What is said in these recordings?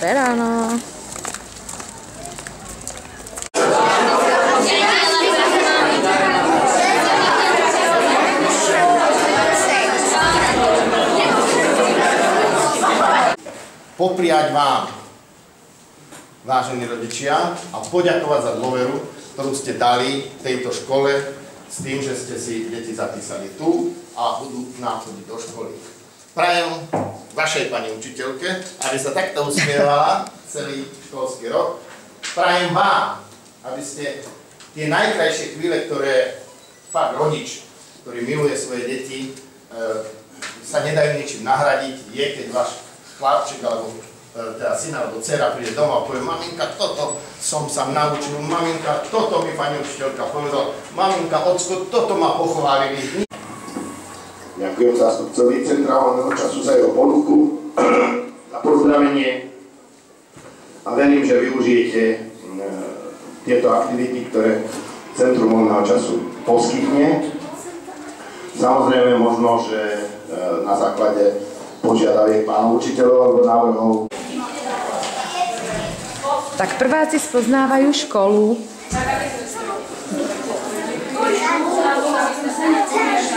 Dobré ráno. Popriať vám, vážení rodičia, a poďakovať za dôveru, ktorú ste dali tejto škole s tým, že ste si deti zapísali tu a budú náchodiť do školy. Prajem vašej pani učiteľke, aby sa takto usmievala celý školský rok. Prajem vám, aby ste tie najkrajšie chvíle, ktoré fakt rodič, ktorý miluje svoje deti, sa nedajú ničím nahradiť, je, keď váš chlapček alebo teda syn alebo dcera príde doma a povie: maminka, toto som sa naučil, maminka, toto mi pani učiteľka povedala, maminka, ocko, toto ma pochválili. Ďakujem zástupcovi Centrálneho času za jeho ponuku, za pozdravenie a verím, že využijete tieto aktivity, ktoré Centrum voľného času poskytne. Samozrejme možno, že na základe požiadaviek pánov učiteľov alebo návrhov. Tak prváci spoznávajú školu.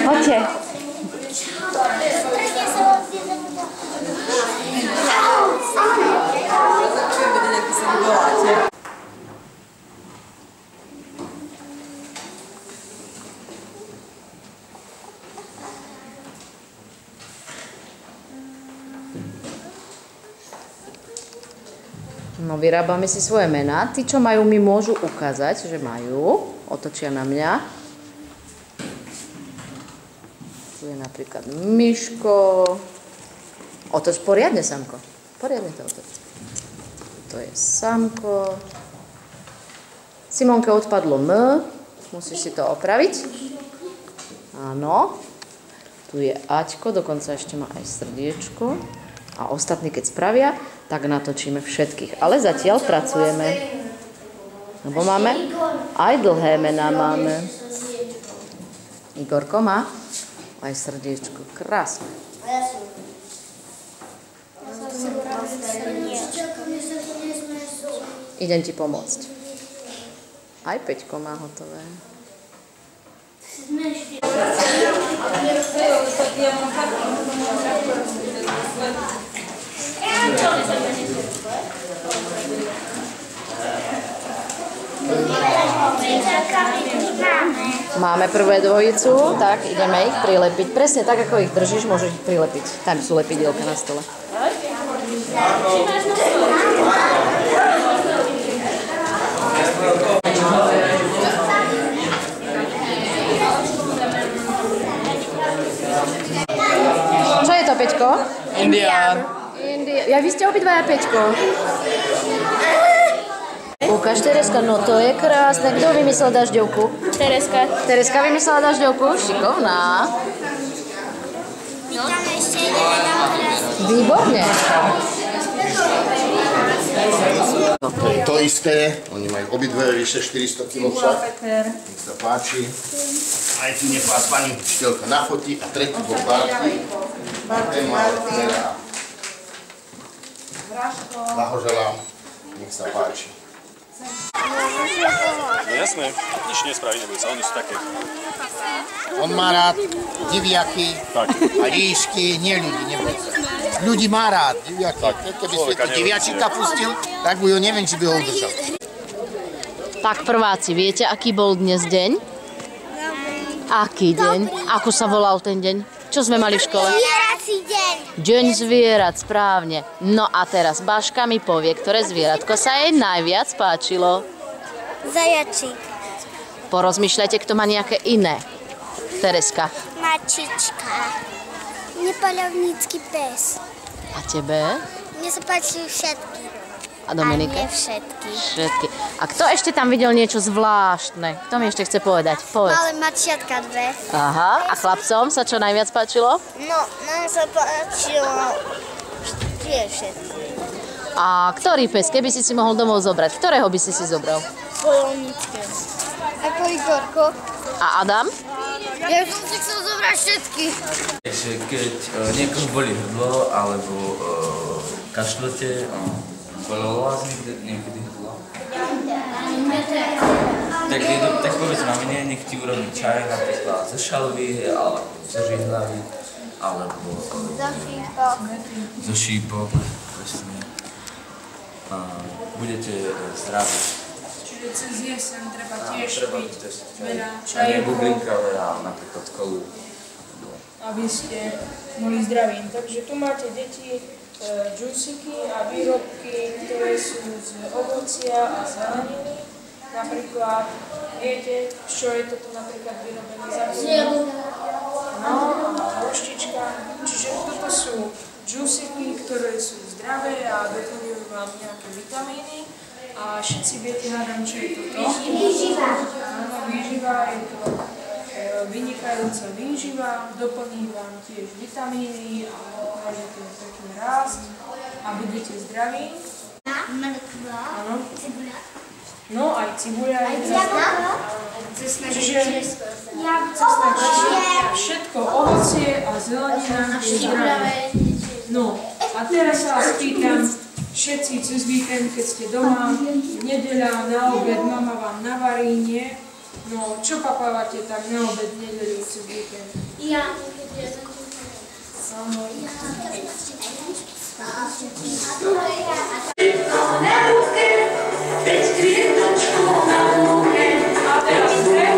Poďte. No, vyrábame si svoje mená. Tí, čo majú, mi môžu ukázať, že majú. Otočia na mňa. Tu je napríklad Miško. Otoč poriadne, Samko. Poriadne to otoč. To je Samko. Simonke odpadlo M. Musíš si to opraviť. Áno. Tu je Aťko, dokonca ešte má aj srdiečko. A ostatní, keď spravia, tak natočíme všetkých. Ale zatiaľ pracujeme. Lebo máme aj dlhé mená máme. Igorko má aj srdiečko. Krásne. Idem ti pomôcť. Aj Peťko má hotové. Máme prvé dvojicu, tak ideme ich prilepiť. Presne tak, ako ich držíš, môžeš ich prilepiť. Tam sú lepidielka na stole. Čo je to, Peťko? Indián. Ja, vy ste obidvaja, Peťko. Ukáž, Tereska, no to je krásne. Kto vymyslel dažďovku? Tereska. Tereska vymyslela dažďovku? Šikovná. Výborne. To je to isté, oni majú obidve vyše 400 kg však. Nech sa páči. Aj tu nech vás pani učiteľka nafotí a tretí bol Bartky. Blahoželám, nech sa páči. No jasné, nič nespraví, nebude sa, oni sú také. On má rád diviaky a líšky, nie ľudí, nebude sa. Ľudí má rád, diviaky. Keby si to diviačíka pustil, tak by ho neviem, či by ho udržal. Tak prváci, viete, aký bol dnes deň? Aký deň? Ako sa volal ten deň? Čo sme mali v škole? Zvierací deň. Deň zvierat, správne. No a teraz Baška mi povie, ktoré zvieratko sa jej najviac páčilo. Zajačík. Porozmýšľajte, kto má nejaké iné. Tereska. Mačička. Nepaľovnícky pes. A tebe? Mne sa páči všetky. A Dominika? A nie všetky. Všetky. A kto ešte tam videl niečo zvláštne? Kto mi ešte chce povedať? Povedz. Malé mačiatka dve. Aha. A chlapcom sa čo najviac páčilo? No, nám sa páčilo všetky. A ktorý pes, keby si si mohol domov zobrať? Ktorého by si si zobral? Polovníckého. Ako Igorko. A Adam? Ja som si chcel zobrať všetky. Takže keď niekoho bolí hrdlo alebo kašľete, Bolelo vás niekedy hrdlo? Tak povedz mamine, nech ti urobí čaj napríklad zo šalvy, alebo zo žihlavy, alebo zo šípok. Budete zdraví. Čiže cez jeseň treba tiež piť veľa A čaju, nie bublinka, ale napríklad kolu. aby ste boli zdraví. Takže tu máte deti džusiky a výrobky, ktoré sú z ovocia a zeleniny. Napríklad, viete, čo je toto napríklad vyrobené za chvíľu? No, a roštička. Čiže toto sú džusiky, ktoré sú zdravé a doplňujú vám nejaké vitamíny. A všetci viete, hádam, čo je toto? Výživa. Áno, výživa je to vynikajúca výživa, doplní vám tiež vitamíny a môžete pekne rásť a budete zdraví. Áno. No, aj cibuľa je zdravé. Čiže všetko ovocie a zelenina je zdravé. No, a teraz sa vás pýtam, všetci cez víkend, keď ste doma, nedeľa, na obed, mama vám navarí, nie? No, čo papávate tam na obed, nedeľu, cez víkend? Ja. A teraz treho.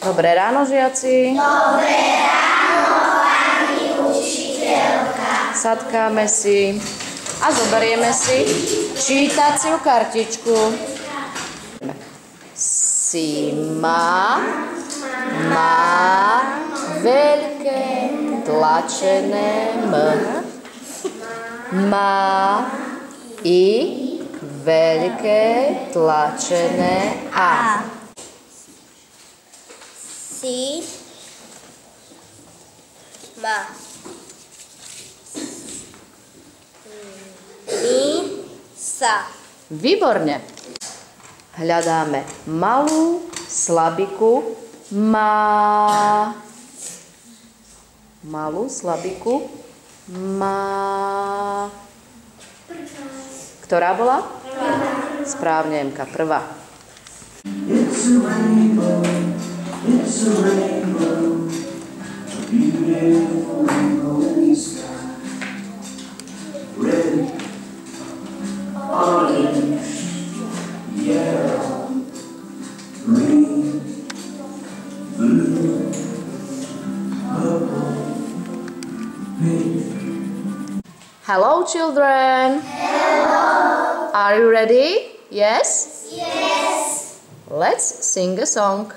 Dobré ráno, žiaci. Dobré ráno, pani učiteľka. Sadkáme si a zoberieme si čítaciu kartičku. Sima má veľké tlačené M. Má i veľké tlačené A. Si ma mi sa. Výborne. Hľadáme malú slabiku má. Malú slabiku má. Ktorá bola? Správne, Emka, prvá. It's a rainbow, it's a rainbow, a beautiful rainbow sky. Red, orange, yellow, green, blue, purple, pink. Hello, children. Hello. Are you ready? Yes? Yes. Let's sing a song.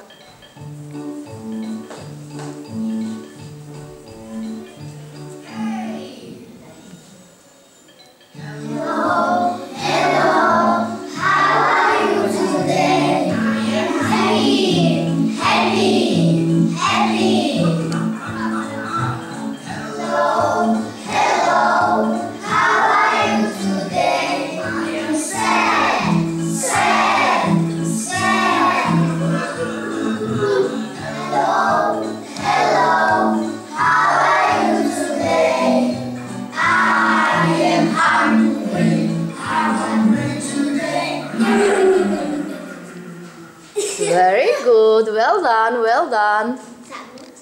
Very good. Well done. Well done.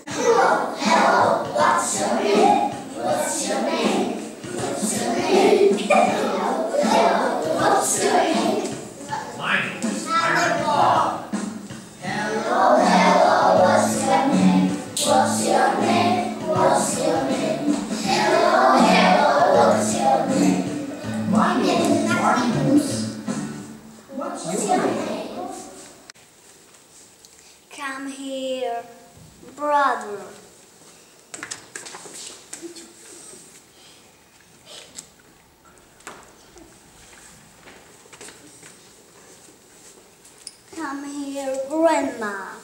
Hello, hello, what's your name? What's your name? What's your name? Hello, hello, what's your name? My name is Iron Paw. Hello, hello, what's your name? What's your name? What's your name? Hello, hello, what's your name? My name is Marcus. What's your name? Come here, brother. Come here, grandma.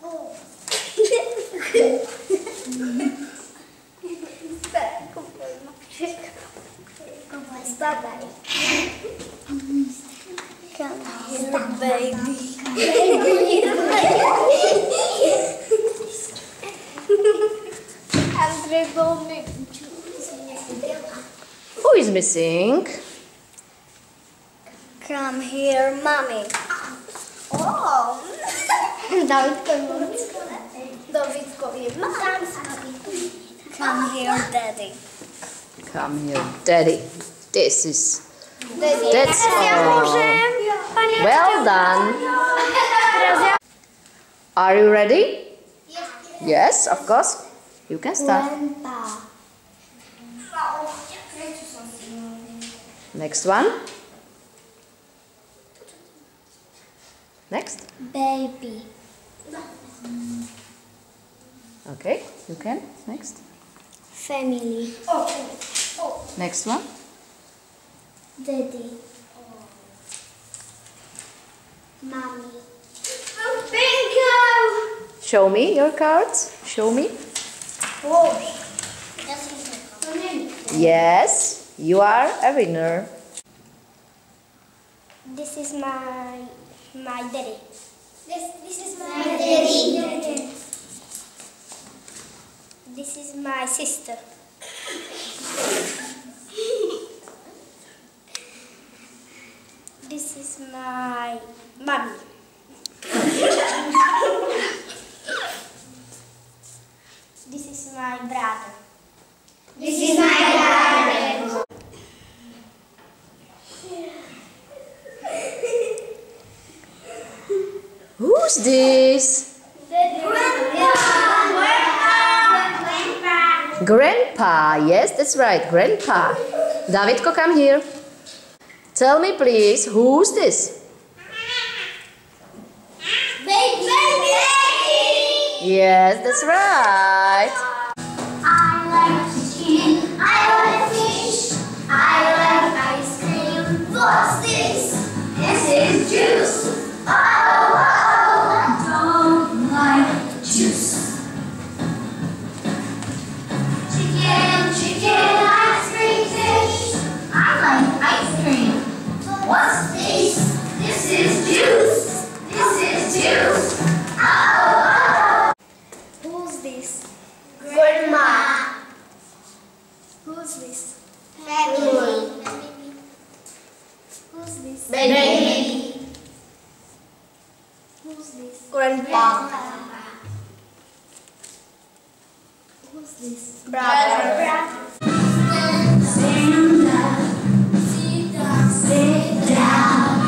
Oh. Bye-bye. Come here, baby. Who is missing? Come here, mommy. Oh. Davidkovi. Come here, daddy. Come here, Daddy. This is. Daddy. That's all. Well done. Are you ready? Yes, of course. You can start. Grandpa. Next one. Next. Baby. Okay, you can. Next. Family. Next one. Daddy. Mommy. Bingo! Show me your cards. Show me. Yes, you are a winner. This is my daddy. This is my daddy. This is my sister. This is my mommy. This is my brother. This is my brother. Who's this? Grandpa. Yes, that's right. Grandpa. Davidko, come here. Tell me, please, who's this? Baby. Yes, that's right. I like chicken. I like fish. I like ice cream. What's this? This is juice. Oh, I don't like juice. Chicken, ice cream, fish. I like ice cream. What's this? Brother. Stand up. Sit down. Sit down.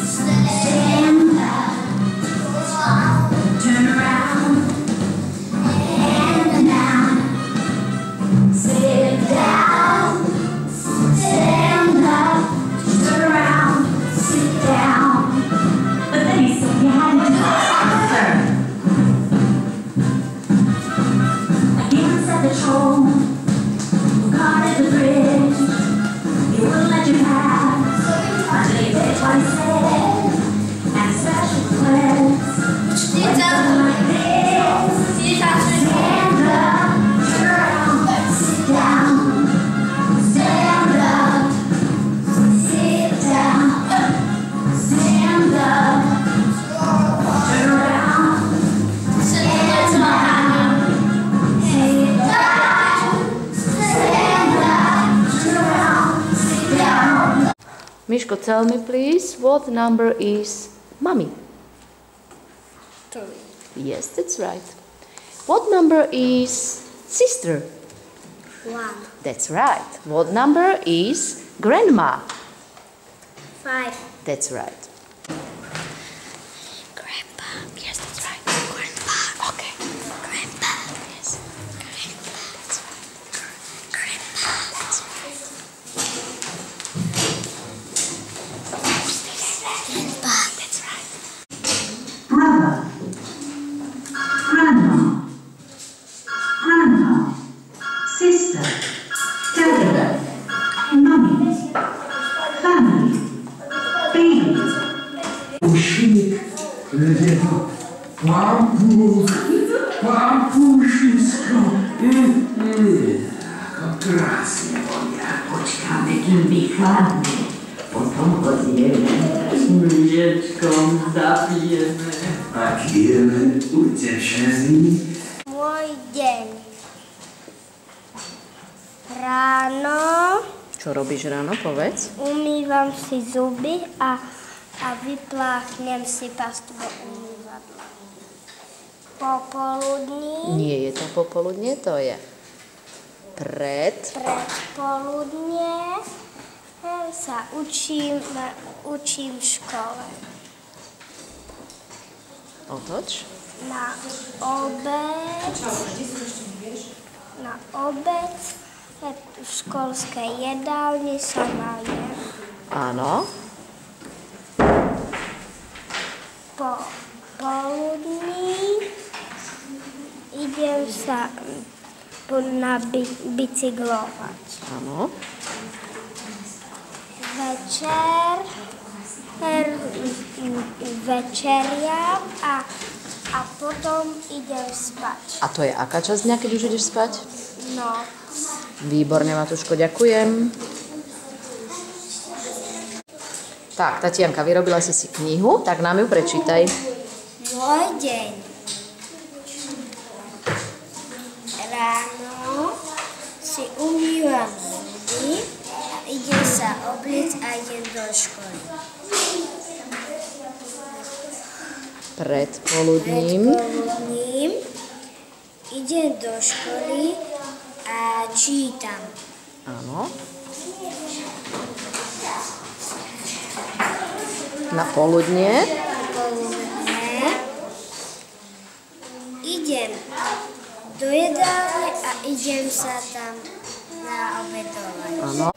Stand up. Turn around. And down. Sit down. Stand up. Turn around. Sit down. But then he said you had to answer. Again said the troll who guarded the bridge. He wouldn't let you pass until you did what he said. And special requests. Like this. Stand up. Turn around. Sit down. Stand up. Sit down. Stand up. Turn around. Stand down. Sit down. Stand up. Turn around. Sit down. Miško, tell me please, what number is mommy? 3. Yes, that's right. What number is sister? 1. That's right. What number is grandma? 5. That's right. Grandpa. Yes, that's right. Grandpa. Okay. Grandpa. Yes. Grandpa. That's right. Grandpa. That's right. Grandpa. That's right. Brother, grandma, grandpa, sister, daddy, mummy, family, baby. Ushnik, papusisko. Krásně vonia, počkáme, kým vychladne. Potom ho zjeme, s mliečkom zapijeme. A jeme utešený. Môj deň. Ráno Čo robíš ráno, povedz? umývam si zuby a vypláchnem si pastu do umývadla. Popoludní, Nie je to popoludne, to je predpoludne sa učím v škole. Otoč. Na obed v školskej jedálni sa najem. Áno. Po poludní idem sa bicyklovať. Áno. Večeriam a potom idem spať. A to je aká časť dňa, keď už ideš spať? Noc. Výborne, Matúško, ďakujem. Tak, Tatianka, vyrobila si knihu, tak nám ju prečítaj. Môj deň. Ráno si umývam zuby a idem sa obliec a idem do školy. Predpoludním. Idem do školy a čítam. Áno. Na poludnie. Idem do jedálne a idem sa tam naobedovať. Áno.